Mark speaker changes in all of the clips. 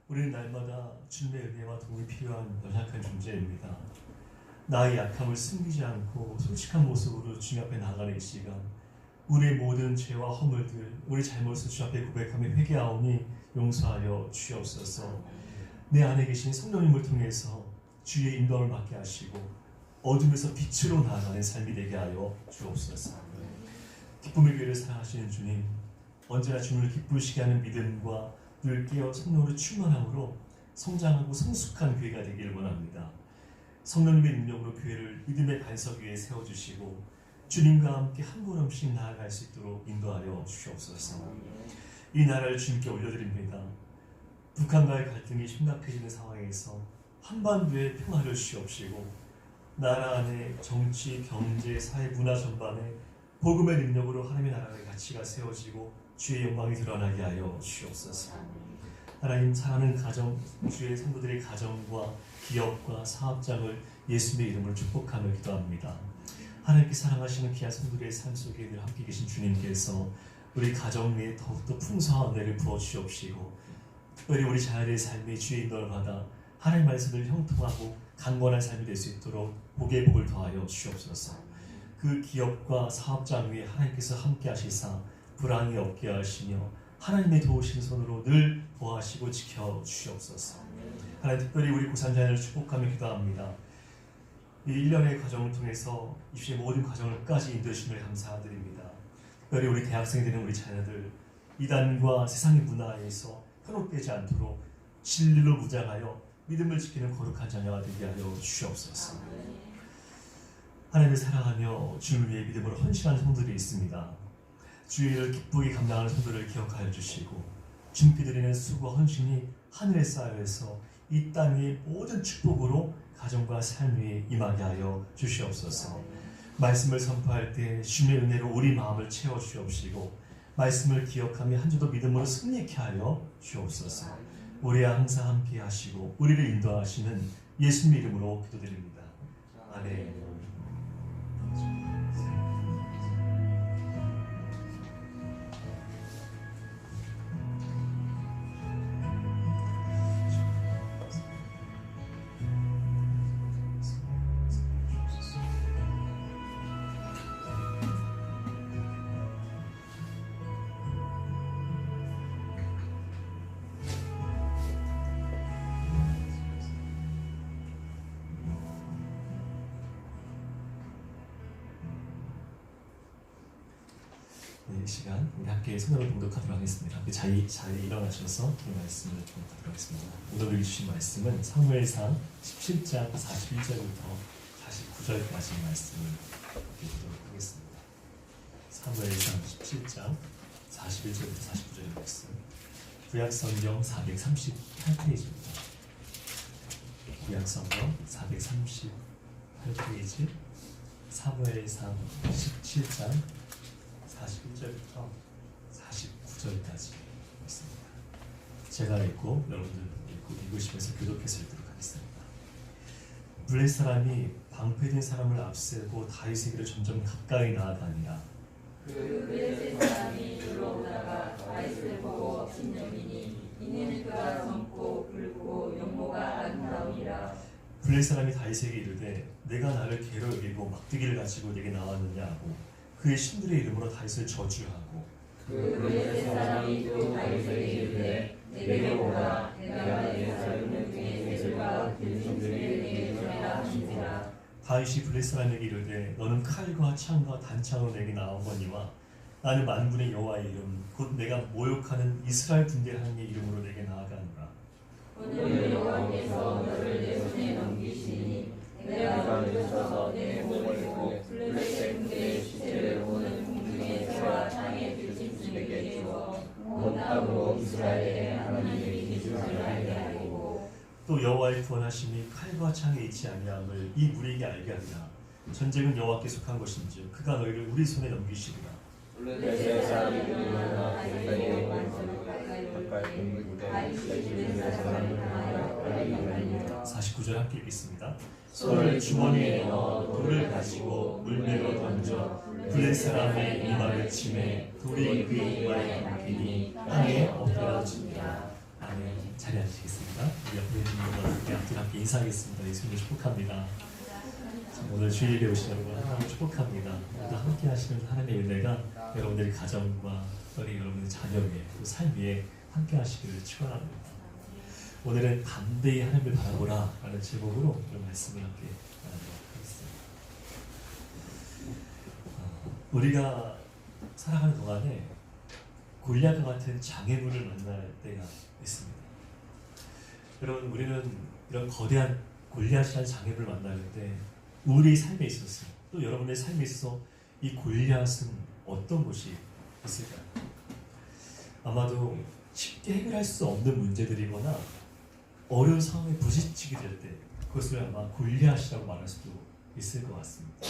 Speaker 1: 우리는 날마다 주님의 은혜와 도움이 필요한 연약한 존재입니다. 나의 약함을 숨기지 않고 솔직한 모습으로 주님 앞에 나아가는 이 시간, 우리의 모든 죄와 허물들, 우리 잘못을 주 앞에 고백하며 회개하오니 용서하여 주옵소서. 내 안에 계신 성령님을 통해서 주의 인도를 받게 하시고 어둠에서 빛으로 나아가는 삶이 되게 하여 주옵소서. 기쁨의 교회를 사랑하시는 주님, 언제나 주님을 기쁘시게 하는 믿음과 늘 깨어 성령으로 충만함으로 성장하고 성숙한 교회가 되기를 원합니다. 성령님의 능력으로 교회를 믿음의 반석 위에 세워주시고 주님과 함께 한 걸음씩 나아갈 수 있도록 인도하여 주시옵소서. 이 나라를 주님께 올려드립니다. 북한과의 갈등이 심각해지는 상황에서 한반도에 평화를 주시옵시고 나라 안에 정치, 경제, 사회, 문화 전반에 복음의 능력으로 하나님의 나라의 가치가 세워지고 주의 영광이 드러나게 하여 주시옵소서. 하나님, 사랑하는 가정, 주의 성도들의 가정과 기업과 사업장을 예수님의 이름으로 축복하며 기도합니다. 하나님께 사랑하시는 귀한 성도들의 삶 속에 늘 함께 계신 주님께서 우리 가정 내에 더욱더 풍성한 은혜를 부어주시옵시고 특별히 우리 자녀의 삶에 주의 인도를 받아 하나님의 말씀을 형통하고 강건한 삶이 될 수 있도록 복의 복을 더하여 주시옵소서. 그 기업과 사업장 위에 하나님께서 함께 하시사 불안이 없게 하시며 하나님의 도우신 손으로 늘 보호하시고 지켜주시옵소서. 하나님, 특별히 우리 고산자녀를 축복하며 기도합니다. 이 1년의 과정을 통해서 입시의 모든 과정을까지 인도해주심을 감사드립니다. 특별히 우리 대학생이 되는 우리 자녀들, 이단과 세상의 문화에서 현혹되지 않도록 진리로 무장하여 믿음을 지키는 거룩한 자녀가 되게 하여 주시옵소서. 하나님을 사랑하며 주님을 위해 믿음으로 헌신하는 성도들이 있습니다. 주의 일을 기쁘게 감당하는 성도들을 기억하여 주시고 주님께 드리는 수고와 헌신이 하늘에 쌓여서 이 땅의 모든 축복으로 가정과 삶 위에 임하게 하여 주시옵소서. 말씀을 선포할 때 주님의 은혜로 우리 마음을 채워주시옵시고 말씀을 기억하며 한 주도 믿음으로 승리케 하여 주옵소서. 우리와 항상 함께 하시고 우리를 인도하시는 예수님 이름으로 기도드립니다. 아멘. 이 시간 우리 함께 성경을 봉독하도록 하겠습니다. 함께 자리에 일어나셔서 이 말씀을 봉독하도록 하겠습니다. 오늘 주신 말씀은 사무엘상 17장 41절부터 49절까지 말씀을 보도록 하겠습니다. 사무엘상 17장 41절부터 49절의 말씀, 구약성경 438페이지입니다. 구약성경 438페이지, 사무엘상 17장 41절부터 49절까지 있습니다. 제가 읽고 여러분들 읽고 읽으시면서 교독해서 읽도록 하겠습니다. 블레 사람이 방패된 사람을 앞세고 다윗에게로 점점 가까이 나아가니라.
Speaker 2: 그 블레셋 사람이 들어오다가 다윗을 보고 진영이니 이는 그가 젊고 붉고 용모가 아름다우니라.
Speaker 1: 블레 사람이 다윗에게 이르되 내가 나를 개로 여기고 막대기를 가지고 내게 나왔느냐 하고 그의 신들의 이름으로 다윗을 저주하고
Speaker 2: 그 블레셋 사람이 또 다윗에게 이르되 내게 오라. 내가 내 젊은 중에 새들과 길신들을 내게 주리라 하신지라.
Speaker 1: 다윗이 블레 사람에게 이르되 너는 칼과 창과 단창으로 내게 나오거니와 나는 만군의 여호와의 이름 곧 내가 모욕하는 이스라엘 군대 하나님의 이름으로 내게 나아가노라.
Speaker 2: 오늘 여호와께서 너를 내 손에 넘기시니 내가 늦어서 내 몸을 보고 블레셋 군대의 시체를 보는 공중의 새와 땅의 들짐승에게 주어 온 땅으로 이스라엘의 하나님의 기준을 알게 하고
Speaker 1: 또 여호와의 구원하심이 칼과 창에 있지 아니함을 이 무리에게 알게 하리라. 전쟁은 여호와께 속한 것인지 그가 너희를 우리 손에 넘기시리라.
Speaker 2: 블레셋 사람이 일어나 다윗에게 가까이 올 때 다윗이 블레셋 사람을 향하여 빨리 달리라.
Speaker 1: 49절 함께 읽겠습니다.
Speaker 2: 손을
Speaker 1: 주머니에 넣어 돌을 가지고 물매로 던져 블레 사람의 이마를 치매 돌이 그의 이마에 박히니 땅에 엎드러지니라. 아멘. 자리에 앉으시겠습니다. 우리 옆에 있는 분들과 함께 인사하겠습니다. 예수님을 축복합니다. 오늘 주일 예배 오신 여러분 하나님을 축복합니다. 오늘도 함께 하시는 하나님의 은혜가 여러분들의 가정과 여러분의 자녀의 또 삶 위에 함께 하시기를 축원합니다. 오늘은 담대히 하나님을 바라보라 라는 제목으로 이런 말씀을 함께 나누도록 하겠습니다. 우리가 살아가는 동안에 골리앗과 같은 장애물을 만날 때가 있습니다. 여러분, 우리는 이런 거대한 골리앗이라는 장애물을 만날 때 우리의 삶에 있어서 또 여러분의 삶에 있어서 이 골리앗은 어떤 것이 있을까요? 아마도 쉽게 해결할 수 없는 문제들이거나 어려운 상황에 부딪히게 될 때 그것을 아마 골리앗이라고 말할 수도 있을 것 같습니다.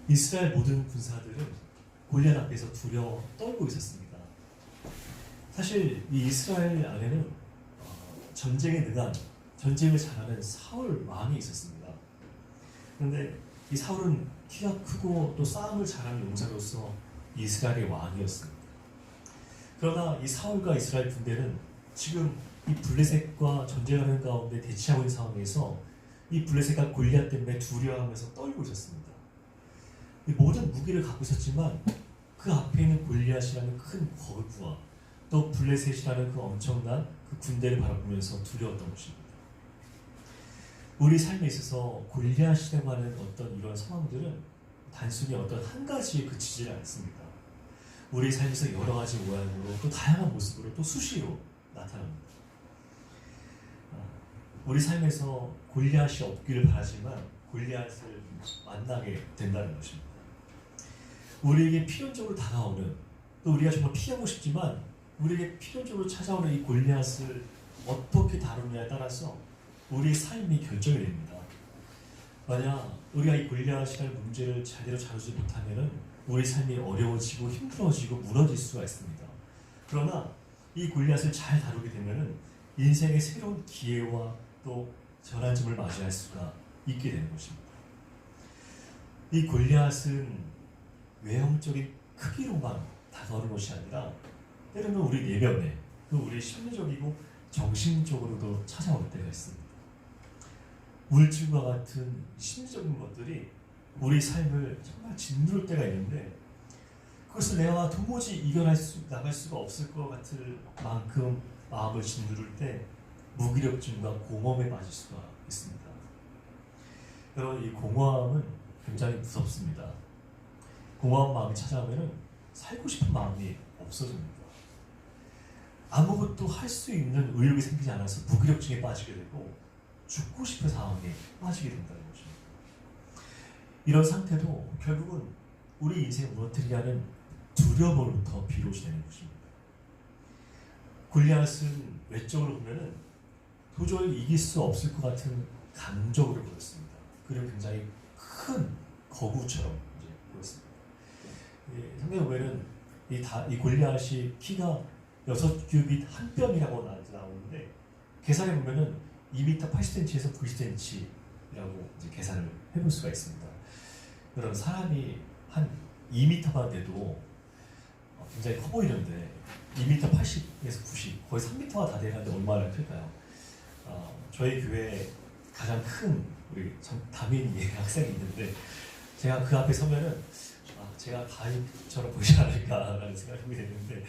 Speaker 1: 이스라엘 모든 군사들은 골리앗 앞에서 두려워 떨고 있었습니다. 사실 이 이스라엘 안에는 전쟁에 능한, 전쟁을 잘하는 사울 왕이 있었습니다. 그런데 이 사울은 키가 크고 또 싸움을 잘하는 용사로서 이스라엘의 왕이었습니다. 그러나 이 사울과 이스라엘 군대는 지금 이 블레셋과 전쟁하는 가운데 대치하고 있는 상황에서 이 블레셋과 골리앗 때문에 두려워하면서 떨고 있었습니다. 이 모든 무기를 갖고 있었지만 그 앞에 있는 골리앗이라는 큰 거구와 또 블레셋이라는 그 엄청난 그 군대를 바라보면서 두려웠던 것입니다. 우리 삶에 있어서 골리앗이라고 하는 어떤 이런 상황들은 단순히 어떤 한 가지에 그치지 않습니다. 우리 삶에서 여러 가지 모양으로 또 다양한 모습으로 또 수시로 나타납니다. 우리 삶에서 골리앗이 없기를 바라지만 골리앗을 만나게 된다는 것입니다. 우리에게 필연적으로 다가오는, 또 우리가 정말 피하고 싶지만 우리에게 필연적으로 찾아오는 이 골리앗을 어떻게 다루느냐에 따라서 우리의 삶이 결정이 됩니다. 만약 우리가 이 골리앗이라는 문제를 제대로 다루지 못하면 우리 삶이 어려워지고 힘들어지고 무너질 수가 있습니다. 그러나 이 골리앗을 잘 다루게 되면 인생의 새로운 기회와 또 전환점을 맞이할 수가 있게 되는 것입니다. 이 골리앗은 외형적인 크기로만 다가오는 것이 아니라 때로는 우리 내면에 또 우리 심리적이고 정신적으로도 찾아올 때가 있습니다. 우울증과 같은 심리적인 것들이 우리 삶을 정말 짓누를 때가 있는데 그것을 내가 도무지 나갈 수가 없을 것 같을 만큼 마음을 짓누를 때 무기력증과 공허함에 빠질 수가 있습니다. 여러분, 이 공허함은 굉장히 무섭습니다. 공허한 마음이 찾아오면 살고 싶은 마음이 없어집니다. 아무것도 할 수 있는 의욕이 생기지 않아서 무기력증에 빠지게 되고 죽고 싶은 상황에 빠지게 된다는 것입니다. 이런 상태도 결국은 우리 인생을 무너뜨리려는 두려움으로부터 비롯이 되는 것입니다. 골리앗은 외적으로 보면 도저히 이길 수 없을 것 같은 강적으로 보였습니다. 그리고 굉장히 큰 거구처럼 보였습니다. 성경에 보면 이 골리앗이 키가 6규빗 한 뼘이라고 나오는데 계산해 보면은 2m 80cm에서 90cm라고 계산을 해볼 수가 있습니다. 그런 사람이 한 2m만 돼도 굉장히 커 보이는데 2m 80에서 90, 거의 3m가 다 돼가는데 얼마나 클까요? 저희 교회에 가장 큰 우리 다민이 학생이 있는데 제가 그 앞에 서면은 제가 다윗처럼 보이지 않을까라는 생각이 됐는데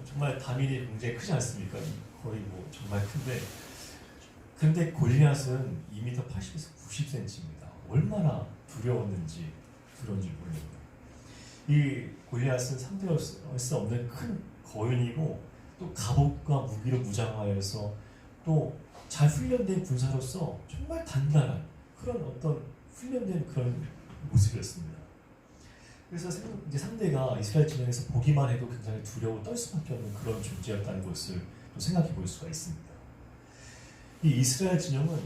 Speaker 1: 정말 다민이 굉장히 크지 않습니까? 거의 뭐 정말 큰데 근데 골리앗은 2m 80에서 90cm입니다. 얼마나 두려웠는지 모릅니다. 이 골리앗은 상대할 수 없는 큰 거인이고 또 갑옷과 무기로 무장하여서 또 잘 훈련된 군사로서 정말 단단한 그런 어떤 훈련된 그런 모습이었습니다. 그래서 이제 상대가 이스라엘 진영에서 보기만 해도 굉장히 두려워 떨 수밖에 없는 그런 존재였다는 것을 또 생각해 볼 수가 있습니다. 이 이스라엘 진영은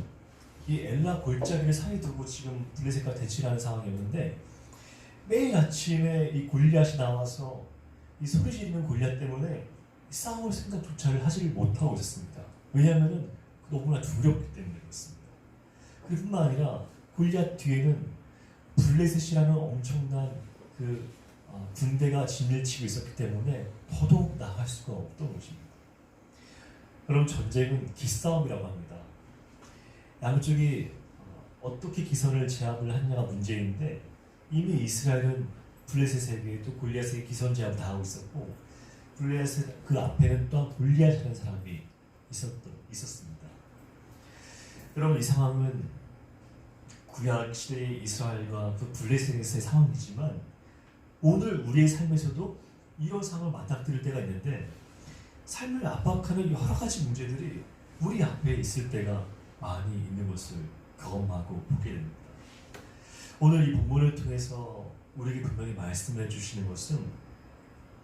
Speaker 1: 이 엘라 골짜기를 사이에 두고 지금 블레셋과 대치하는 상황이었는데 매일 아침에 이 골리앗이 나와서 이 소리 지르는 골리앗 때문에 싸울 생각조차를 하지를 못하고 있었습니다. 왜냐하면 너무나 두렵기 때문에 그렇습니다. 그뿐만 아니라 골리앗 뒤에는 블레셋이라는 엄청난 군대가 진을 치고 있었기 때문에 더더욱 나갈 수가 없던 것입니다. 여러분, 전쟁은 기싸움이라고 합니다. 양쪽이 어떻게 기선을 제압을 하느냐가 문제인데, 이미 이스라엘은 블레셋에게 또 골리앗에게 기선 제압을 당하고 있었고, 블레셋 그 앞에는 또한 골리앗이라는 사람이 있었습니다. 여러분, 이 상황은 구약 시대의 이스라엘과 그 블레셋에서의 상황이지만, 오늘 우리의 삶에서도 이런 상황을 맞닥뜨릴 때가 있는데, 삶을 압박하는 여러 가지 문제들이 우리 앞에 있을 때가 많이 있는 것을 경험하고 보게 됩니다. 오늘 이 본문을 통해서 우리에게 분명히 말씀해 주시는 것은,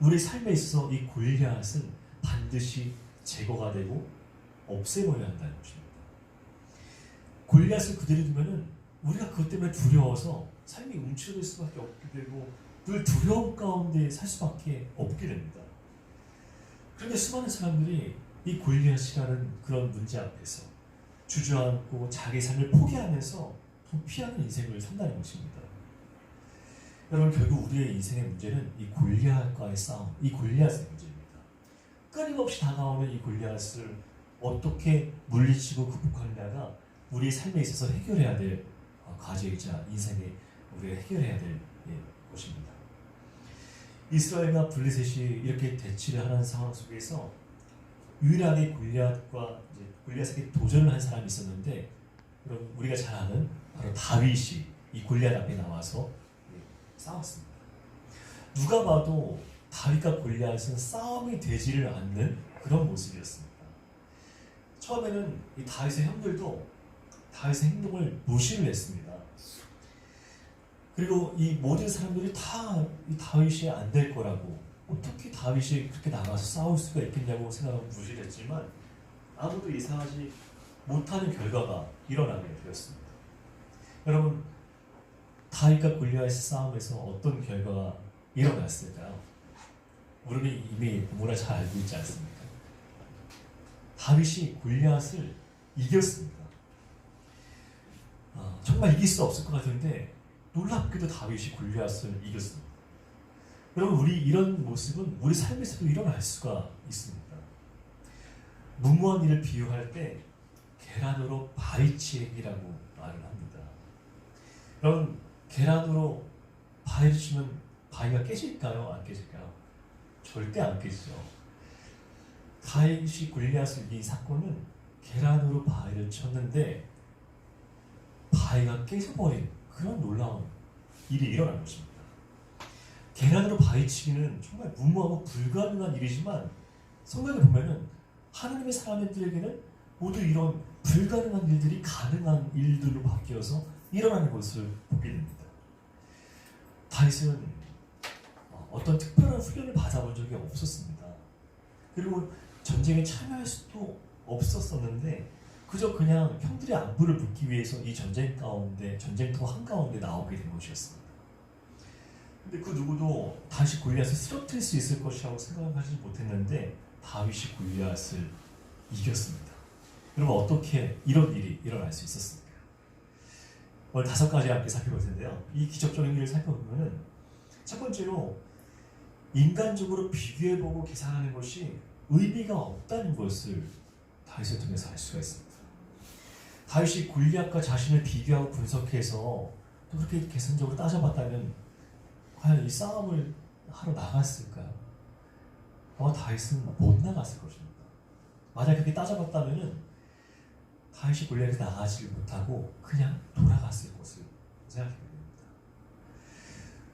Speaker 1: 우리 삶에 있어서 이 골리앗은 반드시 제거가 되고 없애버려야 한다는 것입니다. 골리앗을 그대로 두면은 우리가 그것 때문에 두려워서 삶이 움츠러들 수밖에 없게 되고, 늘 두려움 가운데 살 수밖에 없게 됩니다. 그런데 수많은 사람들이 이 골리앗이라는 그런 문제 앞에서 주저앉고 자기 삶을 포기하면서 도피하는 인생을 산다는 것입니다. 여러분, 결국 우리의 인생의 문제는 이 골리앗과의 싸움, 이 골리앗의 문제입니다. 끊임없이 다가오는 이 골리앗을 어떻게 물리치고 극복하느냐가 우리의 삶에 있어서 해결해야 될 과제이자 인생에 우리가 해결해야 될 것입니다. 이스라엘과 블레셋이 이렇게 대치를 하는 상황 속에서 유일하게 골리앗에게 도전을 한 사람이 있었는데, 여러분, 우리가 잘 아는 바로 다윗이 이 골리앗 앞에 나와서 싸웠습니다. 누가 봐도 다윗과 골리앗은 싸움이 되지를 않는 그런 모습이었습니다. 처음에는 이 다윗의 형들도 다윗의 행동을 무시를 했습니다. 그리고 이 모든 사람들이 다 이 다윗이 안 될 거라고, 어떻게 다윗이 그렇게 나가서 싸울 수가 있겠냐고 생각하고 무시를 했지만, 아무도 예상하지 못하는 결과가 일어나게 되었습니다. 여러분, 다윗과 골리앗의 싸움에서 어떤 결과가 일어났을까요? 우리는 이미 너무나 잘 알고 있지 않습니까? 다윗이 골리앗을 이겼습니다. 정말 이길 수 없을 것 같은데 놀랍게도 다윗이 골리앗을 이겼습니다. 여러분, 우리 이런 모습은 우리 삶에서도 일어날 수가 있습니다. 무모한 일을 비유할 때 계란으로 바위치기라고 말을 합니다. 여러분, 계란으로 바위를 치면 바위가 깨질까요? 안 깨질까요? 절대 안 깨지죠. 다윗이 골리앗을 이긴 사건은 계란으로 바위를 쳤는데 바위가 깨져버린 그런 놀라운 일이 일어난 것입니다. 계란으로 바위치기는 정말 무모하고 불가능한 일이지만, 성경에 보면은 하나님의 사람들에게는 모두 이런 불가능한 일들이 가능한 일들로 바뀌어서 일어나는 것을 보게 됩니다. 다윗은 어떤 특별한 훈련을 받아본 적이 없었습니다. 그리고 전쟁에 참여할 수도 없었었는데, 그저 그냥 형들의 안부를 묻기 위해서 이 전쟁터 한가운데 나오게 된 것이었습니다. 근데 그 누구도 다시 골리앗을 쓰러뜨릴 수 있을 것이라고 생각하지 못했는데 다윗이 골리앗을 이겼습니다. 여러분, 어떻게 이런 일이 일어날 수 있었습니까? 오늘 5가지 함께 살펴볼 텐데요. 이 기적적인 일을 살펴보면은, 첫 번째로 인간적으로 비교해보고 계산하는 것이 의미가 없다는 것을 다윗을 통해서 알 수가 있습니다. 다윗이 골리앗과 자신을 비교하고 분석해서 또 그렇게 계산적으로 따져봤다면 과연 이 싸움을 하러 나갔을까요? 다윗은 못 나갔을 것입니다. 만약 그렇게 따져봤다면 다윗이 골리앗에 나가지 못하고 그냥 돌아갔을 것을 생각하게 됩니다.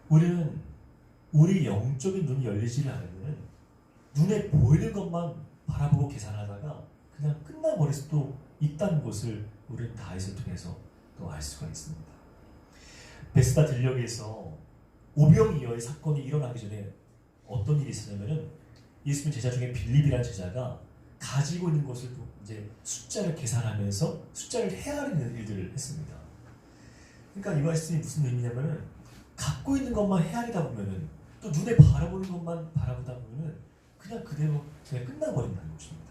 Speaker 1: 우리는 우리 영적인 눈이 열리지를 않으면 눈에 보이는 것만 바라보고 계산하다가 그냥 끝나버릴 수도 있다는 것을 우리는 다윗을 통해서 또 알 수가 있습니다. 베스다 들녘에서 오병이어의 사건이 일어나기 전에 어떤 일이 있었냐면은, 예수님 제자 중에 빌립이라는 제자가 가지고 있는 것을 이제 숫자를 계산하면서 숫자를 헤아리는 일들을 했습니다. 그러니까 이 말씀이 무슨 의미냐면은, 갖고 있는 것만 헤아리다 보면은, 또 눈에 바라보는 것만 바라보다 보면은 그냥 그대로 그냥 끝나버린다는 것입니다.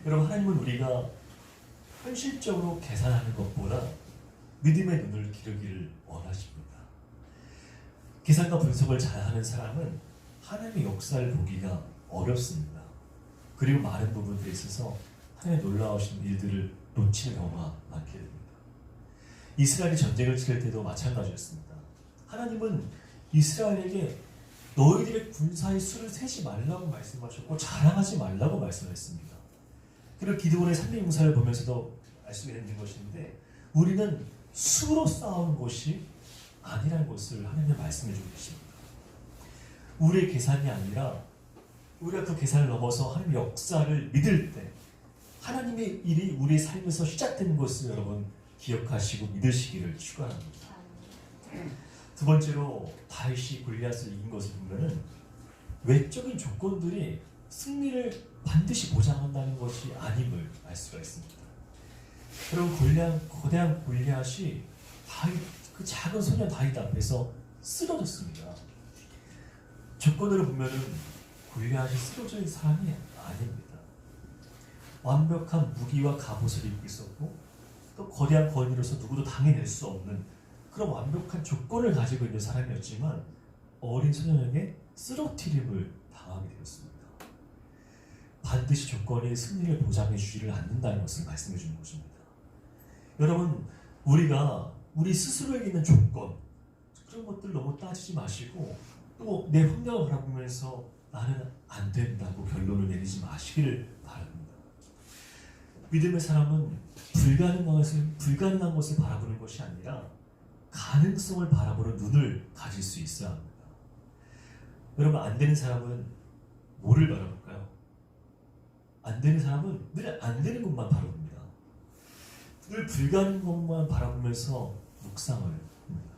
Speaker 1: 여러분, 하나님은 우리가 현실적으로 계산하는 것보다 믿음의 눈을 기르기를 원하십니다. 계산과 분석을 잘하는 사람은 하나님의 역사를 보기가 어렵습니다. 그리고 많은 부분들에 있어서 하나님의 놀라우신 일들을 놓치는 경우가 많게 됩니다. 이스라엘이 전쟁을 치를 때도 마찬가지였습니다. 하나님은 이스라엘에게 너희들의 군사의 수를 세지 말라고 말씀하셨고 자랑하지 말라고 말씀했습니다. 그리고 기드온의 300용사를 보면서도 알 수 있는 것인데 우리는 수로 싸우는 것이 아니라는 것을 하나님은 말씀해 주고 계십니다. 우리의 계산이 아니라 우리가 그 계산을 넘어서 하나님의 역사를 믿을 때 하나님의 일이 우리의 삶에서 시작되는 것을 여러분 기억하시고 믿으시기를 축원합니다. 두 번째로 다윗이 골리앗을 이긴 것을 보면은 외적인 조건들이 승리를 반드시 보장한다는 것이 아님을 알 수가 있습니다. 여러분 거대한 골리앗이 다윗 그 작은 소년 다윗 앞에서 쓰러졌습니다. 조건으로 보면은 골리앗이 쓰러질 사람이 아닙니다. 완벽한 무기와 갑옷을 입고 있었고 또 거대한 권위로서 누구도 당해낼 수 없는 그런 완벽한 조건을 가지고 있는 사람이었지만 어린 소년에게 쓰러뜨림을 당하게 되었습니다. 반드시 조건이 승리를 보장해 주지를 않는다는 것을 말씀해 주는 것입니다. 여러분 우리가 우리 스스로에게 있는 조건 그런 것들 너무 따지지 마시고 또 내 환경을 바라보면서 나는 안 된다고 결론을 내리지 마시기를 바랍니다. 믿음의 사람은 불가능한 것을 바라보는 것이 아니라 가능성을 바라보는 눈을 가질 수 있어야 합니다. 여러분 안 되는 사람은 뭐를 바라볼까요? 안 되는 사람은 늘 안 되는 것만 바라봅니다. 늘 불가능한 것만 바라보면서 묵상을 합니다.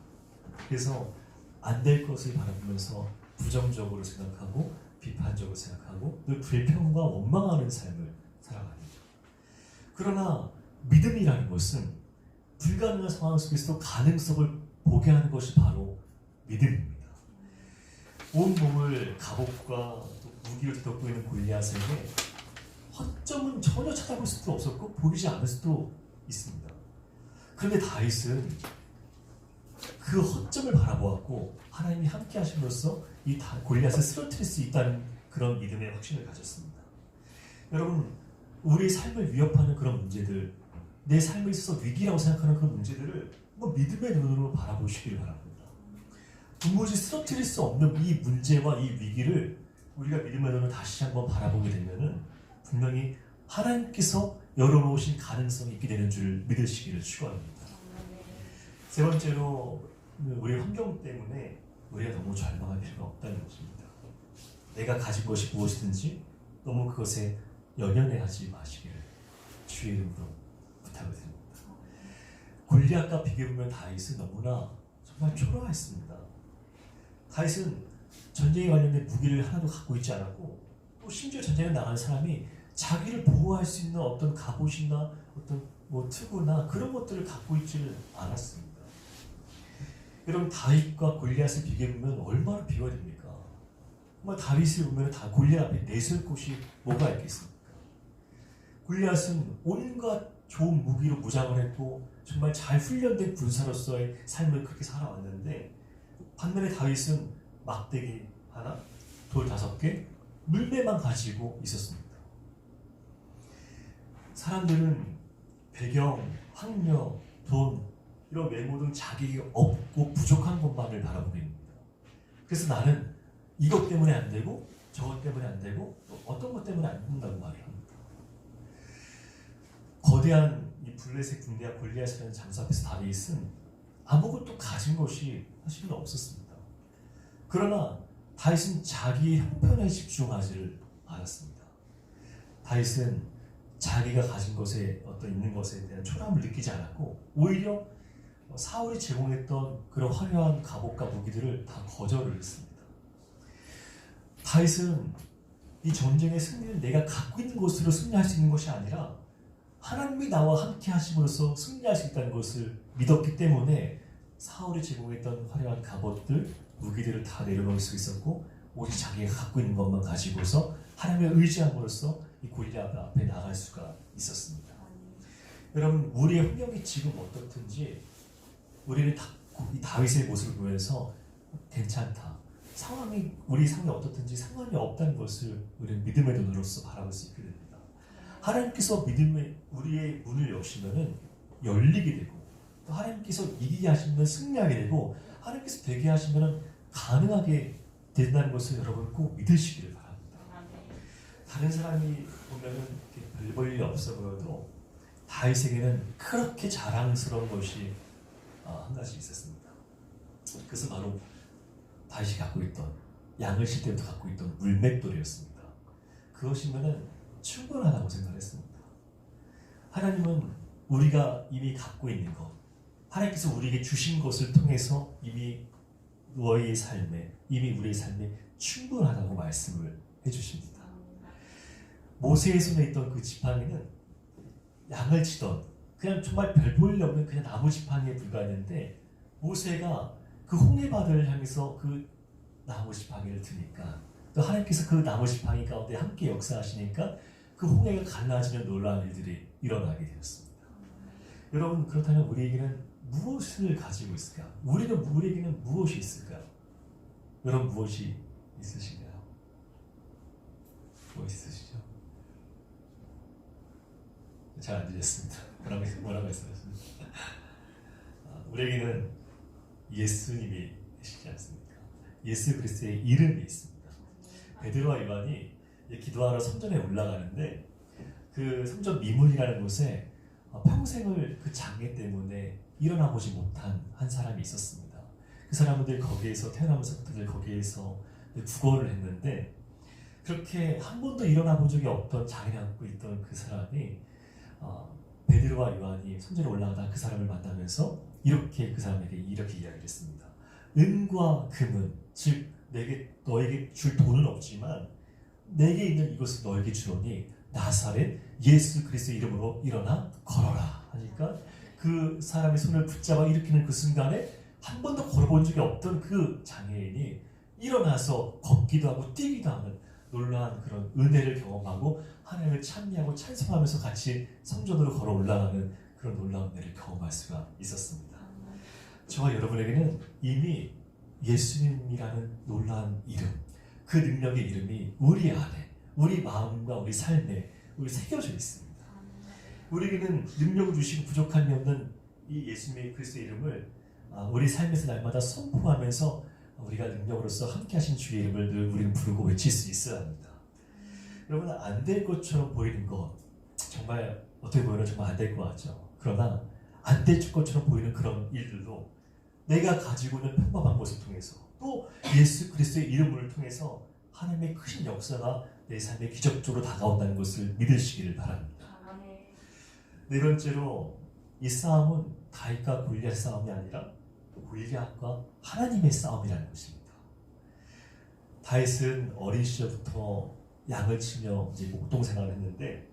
Speaker 1: 그래서 안 될 것을 바라보면서 부정적으로 생각하고 비판적으로 생각하고 늘 불평과 원망하는 삶을 살아갑니다. 그러나 믿음이라는 것은 불가능한 상황 속에서도 가능성을 보게 하는 것이 바로 믿음입니다. 온 몸을 갑옷과 무기로 뒤덮고 있는 골리앗에게 허점은 전혀 찾아볼 수도 없었고 보이지 않을 수도 있습니다. 그런데 다윗은 그 허점을 바라보았고 하나님이 함께 하심으로써 이 골리앗을 쓰러뜨릴 수 있다는 그런 믿음의 확신을 가졌습니다. 여러분 우리의 삶을 위협하는 그런 문제들 내 삶에 있어서 위기라고 생각하는 그런 문제들을 믿음의 눈으로 바라보시길 바랍니다. 도무지 쓰러뜨릴 수 없는 이 문제와 이 위기를 우리가 믿음의 눈으로 다시 한번 바라보게 되면은 분명히 하나님께서 열어놓으신 가능성이 있게 되는 줄 믿으시기를 축원합니다. 세 번째로 우리 환경 때문에 우리가 너무 절망할 필요가 없다는 것입니다. 내가 가진 것이 무엇이든지 너무 그것에 연연해하지 마시기를 주의 이름으로 부탁을 드립니다. 골리앗과 비교해보면 다윗은 너무나 정말 초라했습니다. 다윗은 전쟁에 관련된 무기를 하나도 갖고 있지 않았고 또 심지어 전쟁에 나가는 사람이 자기를 보호할 수 있는 어떤 갑옷이나 어떤 투구나 그런 것들을 갖고 있지는 않았습니다. 여러분 다윗과 골리앗을 비교해보면 얼마나 비교가 됩니까? 정말 다윗을 보면 다 골리앗 앞에 내설 곳이 뭐가 있겠습니까? 골리앗은 온갖 좋은 무기로 무장을 했고 정말 잘 훈련된 군사로서의 삶을 그렇게 살아왔는데 반면에 다윗은 막대기 하나, 돌 5개, 물매만 가지고 있었습니다. 사람들은 배경, 학력, 돈 이런 외모 등 자기에게 없고 부족한 것만을 바라보게 됩니다. 그래서 나는 이것 때문에 안 되고 저것 때문에 안 되고 또 어떤 것 때문에 안 된다고 말을 합니다. 거대한 이 블레셋 군대와 골리앗이라는 장수 앞에서 다윗은 아무것도 가진 것이 사실은 없었습니다. 그러나 다윗은 자기의 형편에 집중하지를 않았습니다. 다윗은 자기가 가진 것에 어떤 있는 것에 대한 초라함을 느끼지 않았고 오히려 사울이 제공했던 그런 화려한 갑옷과 무기들을 다 거절을 했습니다. 다윗은 이 전쟁의 승리를 내가 갖고 있는 것으로 승리할 수 있는 것이 아니라 하나님이 나와 함께 하심으로써 승리할 수 있다는 것을 믿었기 때문에 사울이 제공했던 화려한 갑옷들, 무기들을 다 내려놓을 수 있었고 오직 자기가 갖고 있는 것만 가지고서 하나님을 의지함으로써 이 골리앗 앞에 나갈 수가 있었습니다. 여러분 우리의 환경이 지금 어떻든지 우리는 이 다윗의 모습을 보면서 괜찮다, 우리 상황이 어떻든지 상관이 없다는 것을 우리는 믿음의 눈으로서 바라볼 수 있게 됩니다. 하나님께서 우리의 문을 여시면은 열리게 되고, 또 하나님께서 이기게 하시면 승리하게 되고, 하나님께서 되게 하시면 가능하게 된다는 것을 여러분 꼭 믿으시기를 바랍니다. 다른 사람이 보면은 별 볼일이 없어 보여도 다윗에게는 그렇게 자랑스러운 것이 한 가지 있었습니다. 그것은 바로 다윗이 갖고 있던, 양을 칠 때부터 갖고 있던 물맷돌이었습니다. 그것이면은 충분하다고 생각했습니다. 하나님은 우리가 이미 갖고 있는 것, 하나님께서 우리에게 주신 것을 통해서 이미 우리의 삶에 충분하다고 말씀을 해주십니다. 모세의 손에 있던 그 지팡이는 양을 치던 그냥 정말 별 볼일 없는 그냥 나무 지팡이에 불과했는데, 모세가 그 홍해바다를 향해서 그 나무 지팡이를 드니까, 또 하나님께서 그 나무 지팡이 가운데 함께 역사하시니까 그 홍해가 갈라지는 놀라운 일들이 일어나게 되었습니다. 여러분, 그렇다면 우리에게는 무엇을 가지고 있을까? 우리에게는 무엇이 있을까요? 여러분, 무엇이 있으신가요? 무엇이 있으시죠? 잘 안 들렸습니다. 뭐라고 했습니다. 우리에게는 예수님이 계시지 않습니까? 예수 그리스도의 이름이 있습니다. 베드로와 요한이 기도하러 성전에 올라가는데, 그 성전 미문이라는 곳에 평생을 그 장애 때문에 일어나 보지 못한 한 사람이 있었습니다. 그 사람들 거기에서 태어나면서부터 거기에서 구걸을 했는데, 그렇게 한 번도 일어나 본 적이 없던 장애를 갖고 있던 그 사람이 베드로와 요한이 성전에 올라가다 그 사람을 만나면서 그 사람에게 이렇게 이야기를 했습니다. 은과 금은, 즉 너에게 줄 돈은 없지만 내게 있는 이것을 너에게 주노니 나사렛 예수 그리스도의 이름으로 일어나 걸어라 하니까, 그 사람의 손을 붙잡아 일으키는 그 순간에 한 번도 걸어본 적이 없던 그 장애인이 일어나서 걷기도 하고 뛰기도 하는 놀라운 그런 은혜를 경험하고 하나님을 찬미하고 찬송하면서 같이 성전으로 걸어 올라가는 그런 놀라운 은혜를 경험할 수가 있었습니다. 저와 여러분에게는 이미 예수님이라는 놀라운 이름, 그 능력의 이름이 우리 안에, 우리 마음과 우리 삶에 새겨져 있습니다. 우리에게는 능력을 주시고 부족함이 없는 이 예수님의 그리스도의 이름을 우리 삶에서 날마다 선포하면서 우리가 능력으로서 함께 하신 주의 이름을 늘 우리는 부르고 외칠 수 있어야 합니다. 여러분, 안 될 것처럼 보이는 것, 정말 어떻게 보면 정말 안 될 것 같죠. 그러나 안 될 것처럼 보이는 그런 일들도 내가 가지고 있는 평범한 것을 통해서, 또 예수 그리스도의 이름을 통해서 하나님의 크신 역사가 내 삶에 기적적으로 다가온다는 것을 믿으시기를 바랍니다. 네 번째로, 이 싸움은 다윗과 골리앗 싸움이 아니라 골리앗과 하나님의 싸움이라는 것입니다. 다윗은 어린 시절부터 양을 치며 이제 목동 생활을 했는데,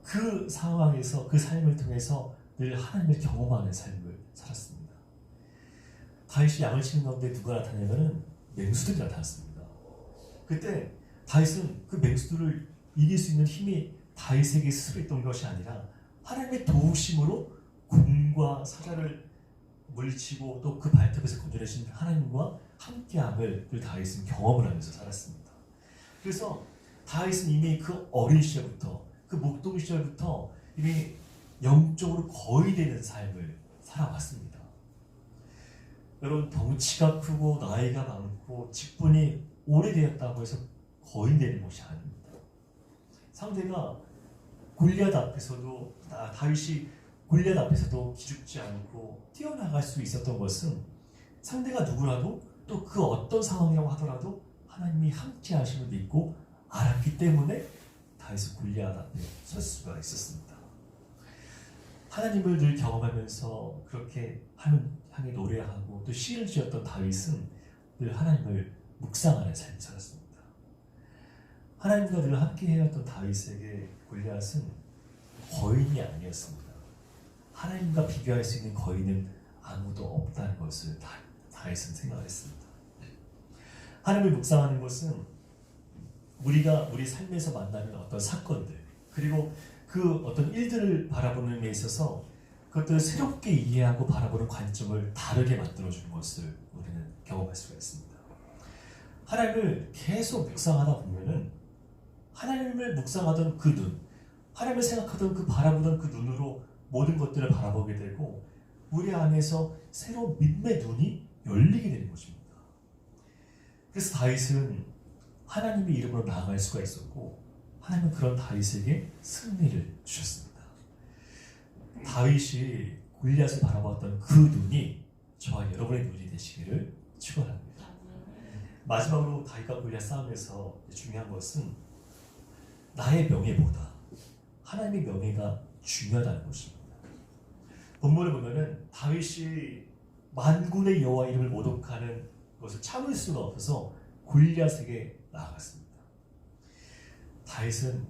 Speaker 1: 그 상황에서, 그 삶을 통해서 늘 하나님을 경험하는 삶을 살았습니다. 다윗이 양을 치는 가운데 누가 나타나냐면은 맹수들이 나타났습니다. 그때 다윗은 그 맹수들을 이길 수 있는 힘이 다윗에게 스스로 있던 것이 아니라 하나님의 도우심으로 곰과 사자를 물리치고 또 그 발톱에서 건져내신 하나님과 함께함을 늘 다윗은 경험을 하면서 살았습니다. 그래서 다윗은 이미 그 어린 시절부터, 그 목동 시절부터 이미 영적으로 거의되는 삶을 살아왔습니다. 여러분, 덩치가 크고 나이가 많고 직분이 오래되었다고 해서 거의되는 것이 아닙니다. 상대가 골리앗 앞에서도, 다윗이 골리앗 앞에서도 기죽지 않고 뛰어나갈 수 있었던 것은 상대가 누구라도, 또 그 어떤 상황이라고 하더라도 하나님이 함께 하심을 믿고 알았기 때문에 다윗은 골리앗 앞에 설 수가 있었습니다. 하나님을 늘 경험하면서 그렇게 향해 노래하고 또 시를 지었던 다윗은 늘 하나님을 묵상하는 삶을 살았습니다. 하나님과 늘 함께 해왔던 다윗에게 골리앗은 거인이 아니었습니다. 하나님과 비교할 수 있는 거인은 아무도 없다는 것을 다윗은 생각했습니다. 하나님을 묵상하는 것은 우리가 우리 삶에서 만나는 어떤 사건들, 그리고 그 어떤 일들을 바라보는 데 있어서 그것들을 새롭게 이해하고 바라보는 관점을 다르게 만들어주는 것을 우리는 경험할 수가 있습니다. 하나님을 계속 묵상하다 보면은 하나님을 묵상하던 그 눈, 하나님을 생각하던 그 바라보던 그 눈으로 모든 것들을 바라보게 되고 우리 안에서 새로운 믿음의 눈이 열리게 되는 것입니다. 그래서 다윗은 하나님의 이름으로 나아갈 수가 있었고 하나님은 그런 다윗에게 승리를 주셨습니다. 다윗이 골리앗을 바라봤던 그 눈이 저와 여러분의 눈이 되시기를 축원합니다. 마지막으로 다윗과 골리앗 싸움에서 중요한 것은 나의 명예보다 하나님의 명예가 중요하다는 것입니다. 본문을 보면은 다윗이 만군의 여호와 이름을 모독하는 것을 참을 수가 없어서 골리앗에게 나아갔습니다. 다윗은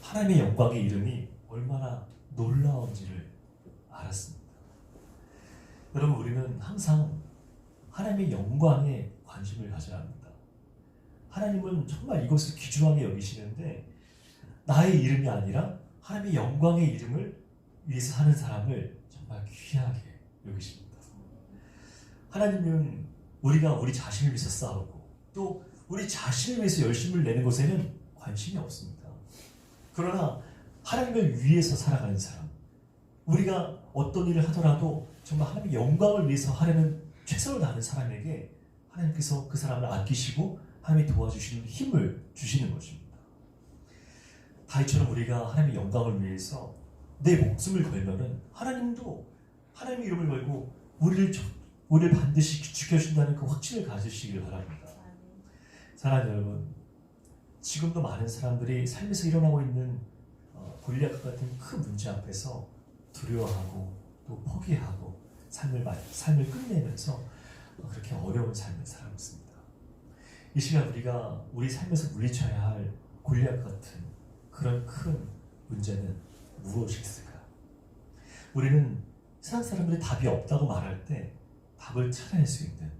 Speaker 1: 하나님의 영광의 이름이 얼마나 놀라운지를 알았습니다. 여러분, 우리는 항상 하나님의 영광에 관심을 가져야 합니다. 하나님은 정말 이것을 귀중하게 여기시는데 나의 이름이 아니라 하나님의 영광의 이름을 위해서 사는 사람을 정말 귀하게 여기십니다. 하나님은 우리가 우리 자신을 위해서 싸우고 또 우리 자신을 위해서 열심을 내는 것에는 관심이 없습니다. 그러나 하나님을 위해서 살아가는 사람, 우리가 어떤 일을 하더라도 정말 하나님의 영광을 위해서 하려는 최선을 다하는 사람에게 하나님께서 그 사람을 아끼시고 하나님이 도와주시는 힘을 주시는 것입니다. 다윗처럼 우리가 하나님의 영광을 위해서 내 목숨을 걸면은 하나님도 하나님의 이름을 걸고 우리를 반드시 지켜준다는 그 확신을 가지시길 바랍니다. 사랑하는 여러분, 지금도 많은 사람들이 삶에서 일어나고 있는 골리앗 같은 큰 문제 앞에서 두려워하고 또 포기하고 삶을 끝내면서 그렇게 어려운 삶을 살아가고 있습니다. 이 시간 우리가 우리 삶에서 물리쳐야 할 골리앗 같은 그런 큰 문제는 무엇이 있을까? 우리는 세상 사람들이 답이 없다고 말할 때 답을 찾아낼 수 있는,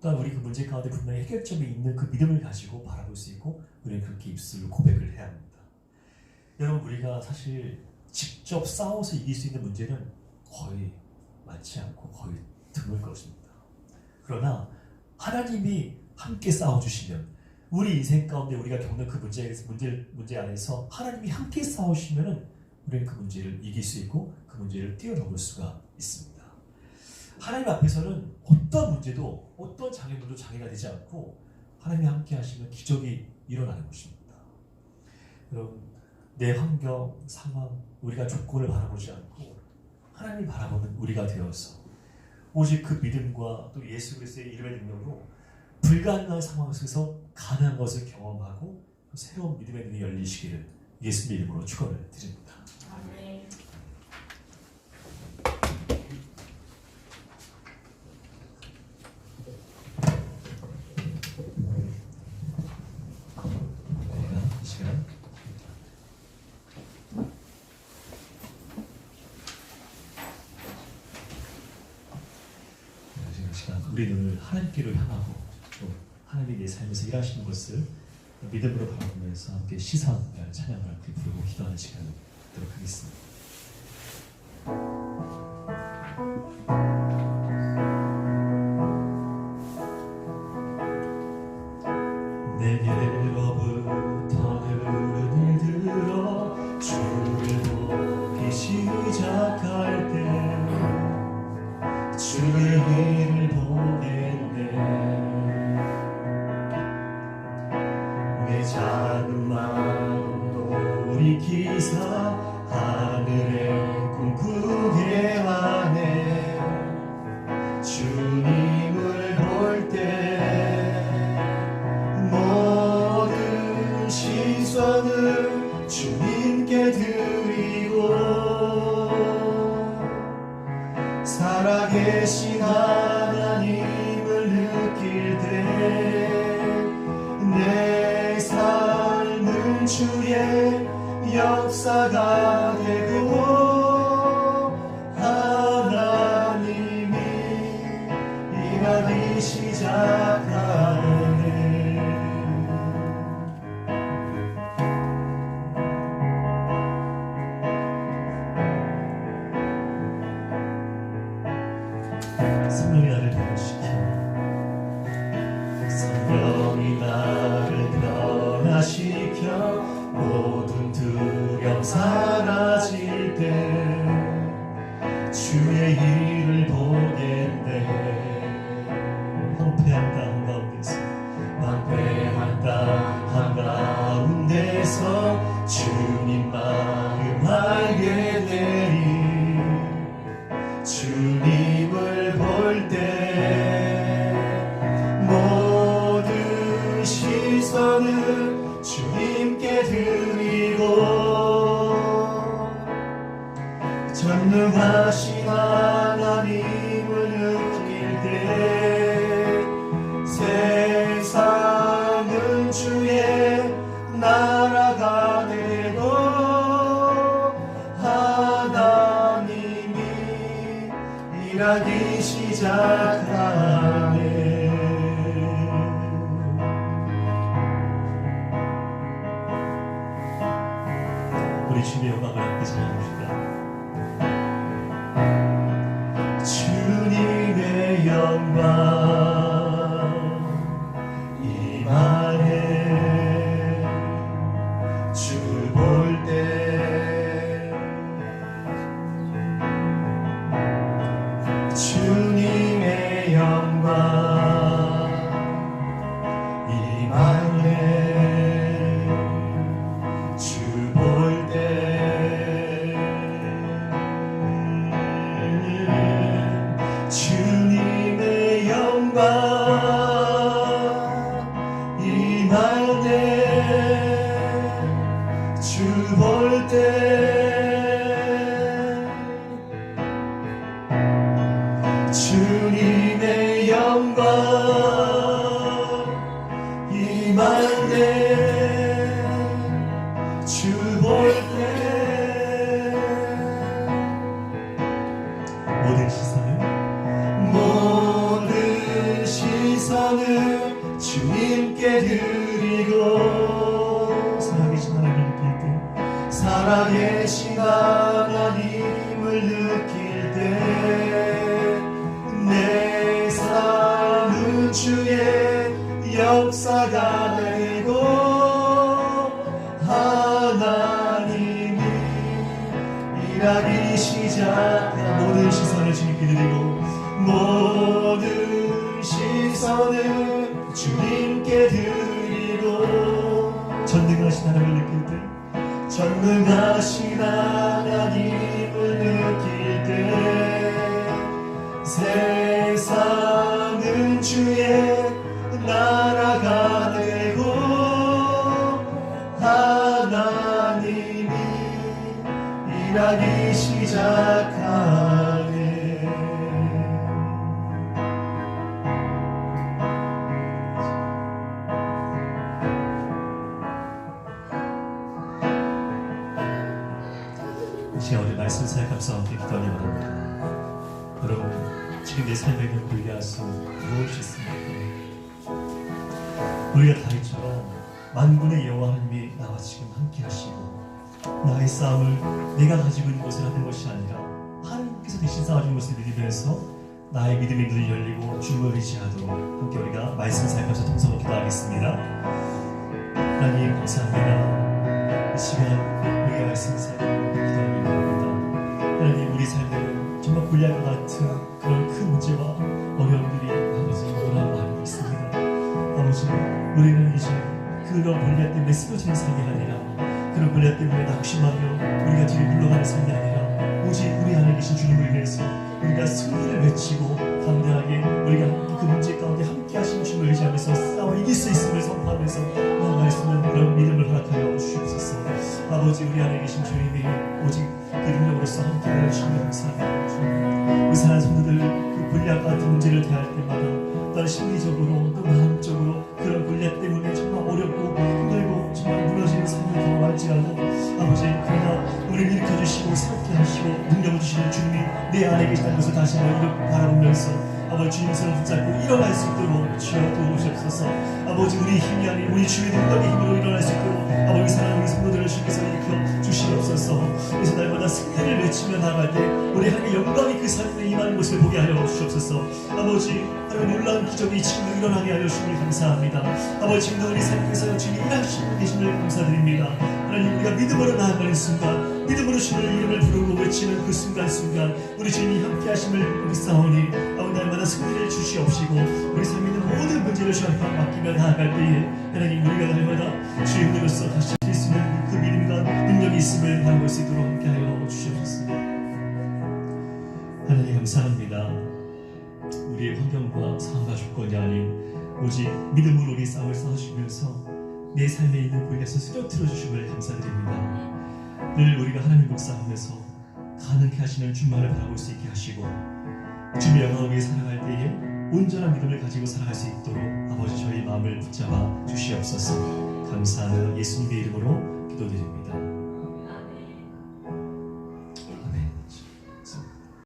Speaker 1: 또한 우리 그 문제 가운데 분명히 해결점이 있는 그 믿음을 가지고 바라볼 수 있고 우리는 그렇게 입술로 고백을 해야 합니다. 여러분, 우리가 사실 직접 싸워서 이길 수 있는 문제는 거의 많지 않고 거의 드물 것입니다. 그러나 하나님이 함께 싸워주시면 우리 인생 가운데 우리가 겪는 그 문제 안에서 하나님이 함께 싸우시면 우리는 그 문제를 이길 수 있고 그 문제를 뛰어넘을 수가 있습니다. 하나님 앞에서는 어떤 문제도 어떤 장애물도 장애가 되지 않고 하나님이 함께 하시면 기적이 일어나는 것입니다. 여러분, 내 환경, 상황, 우리가 조건을 바라보지 않고 하나님을 바라보는 우리가 되어서 오직 그 믿음과 또 예수 그리스도의 이름의 능력으로 불가능한 상황 속에서 가능한 것을 경험하고 새로운 믿음의 눈이 열리시기를 예수님의 이름으로 축원을 드립니다.
Speaker 2: 아멘.
Speaker 1: 이 시간 우리 눈을 하나님께로 향하고 또 하나님이 내 삶에서 일하시는 것을 믿음으로 바라보면서 함께 시선 찬양을 함께 부르고 기도하는 시간을 갖도록 하겠습니다. 내게로부터 눈을 들어 주를 보기 시작할 때 주의 힘을 보겠네. 내 작은 마음도 돌이키사 하늘에 꿈꾸게 하네. 주님을 볼 때 모든 시선을 주님께 드리고 살아계신 하나님을 느낄 때 내 삶은 주의 역사가 되고 하나님이 일하기 시작하네. 성령이 나를 변화시켜 성령이 사라질 때 주의 일을 보겠네. 황폐한 땅 가운데서 황폐한 땅 한가운데서 주님 마음 알게 되리. 주님을 볼 때 모든 시선을 주님께 드리고 전능하신 하나님을 느낄 때 세상은 주의 나라가 되고 하나님이 일하기 시작하네. 우리 주님의 영광을 함께 찬양합시다. 주님의 영광 임하네. 주 볼 때 주님의 영광 임하네. 주 볼 때 주님의 영광 임하네. 주 볼 때 주님의 영광 임하네. 주 볼 때 모든 시선을 주님께 드리고 살아계신 하나님을 느낄 때 내 삶은 주의 역사가 되고 하나님이 일하기 시작한 모든 시선을 주님께 드리고 모든 시선을 주님께 드리고 전능하신 하나님을 느낄 때 전능하신 하나님을 느낄 때 세상은 주의 나라가 되고 하나님이 일하기 시작하네. 제가 오늘 말씀 사역하면서 함께 기도하기 바랍니다. 여러분, 지금 내 삶에 있는 골리앗은 무엇이 있습니까? 우리가 다윗처럼 만군의 여호와 하나님이 나와 지금 함께 하시고 나의 싸움을 내가 가지고 있는 것을 하는 것이 아니라 하나님께서 대신 싸워주는 것을 믿으면서 나의 믿음의 눈이 열리고 주님을 의지하도록 함께 우리가 말씀 사역하면서 통성으로 기도하겠습니다. 하나님 감사합니다. 이 시간 우리가 말씀 사역하며 기도합니다. 하나님, 우리 삶에는 정말 골리앗과 같은 그런 큰 문제와 어려움들이 아버지 너무나 많이 있습니다. 아버지, 우리는 이제 그런 골리앗 때문에 쓰러지는 삶이 아니라 그런 골리앗 때문에 낙심하며 우리가 뒤로 물러가는 삶이 아니라 오직 우리 안에 계신 주님을 위해서 우리가 승리를 외치고 담대하게 우리가 그 문제 가운데 함께 하신 주님을 의지하면서 싸워 이길 수 있음을 선포하면서 나아갈 수 있는 그런 믿음을 허락하여 주시옵소서. 아버지, 우리 안에 계신 주님이 오직 그 능력으로서 함께 하여 주시면 감사합니다. 주님, 우리 사랑하는 성도들 그 골리앗 같은 문제를 대할 때마다 또한 심리적으로 또 마음적으로 그런 골리앗 때문에 정말 어렵고 힘들고 정말 무너지는 삶을 경험할지라도 아버지, 그러나 우리를 일으켜주시고 새롭게 하시고 능력을 주시는 주님이 내 안에 계시다는 것을 다시 한번 바라보면서 아버지 주님 손을 붙잡고 일어날 수 있도록 주여 도우시옵소서. 아버지, 우리 힘이 아닌 우리 주의 능력의 힘으로 일어날 수 있도록 아버지 사랑하는 우리 성도들을 주께서 일으켜 주시옵소서. 그래서 날마다 승리를 외치며 나아갈 때 우리 하나님의 영광이 그 삶에 임하는 것을 보게 하여 주시옵소서. 아버지, 하나님 놀라운 기적이 지금 일어나게 하여 주시니 감사합니다. 아버지, 지금도 우리 삶에서 주님 일하시고 계심을 감사드립니다. 하나님, 우리가 믿음으로 나아가는 순간 주의 이름을 부르고 외치는 그 순간순간 우리 주님이 함께 하심을 믿사오니 아버지 날마다 승리를 주시옵시고 우리 삶에 있는 모든 문제를 주 앞에 맡기며 나아갈 때에 하나님 우리가 날마다 주의 은혜로서 다시 질 수 있는 그 믿음과 능력이 있음을 바라볼 수 있도록 함께하여 주시옵소서. 하나님 감사합니다. 우리의 환경과 상황과 조건이 아닌 오직 믿음으로 우리 싸움을 싸우시면서 내 삶에 있는 고리에서 쓰러뜨려 주심을 감사드립니다. 늘 우리가 하나님을 묵상하면서 가능케 하시는 주만을 바라볼 수 있게 하시고 주의 영광을 위해 살아갈 때에 온전한 믿음을 가지고 살아갈 수 있도록 아버지 저희 마음을 붙잡아 주시옵소서. 감사하며 예수님의 이름으로 기도드립니다.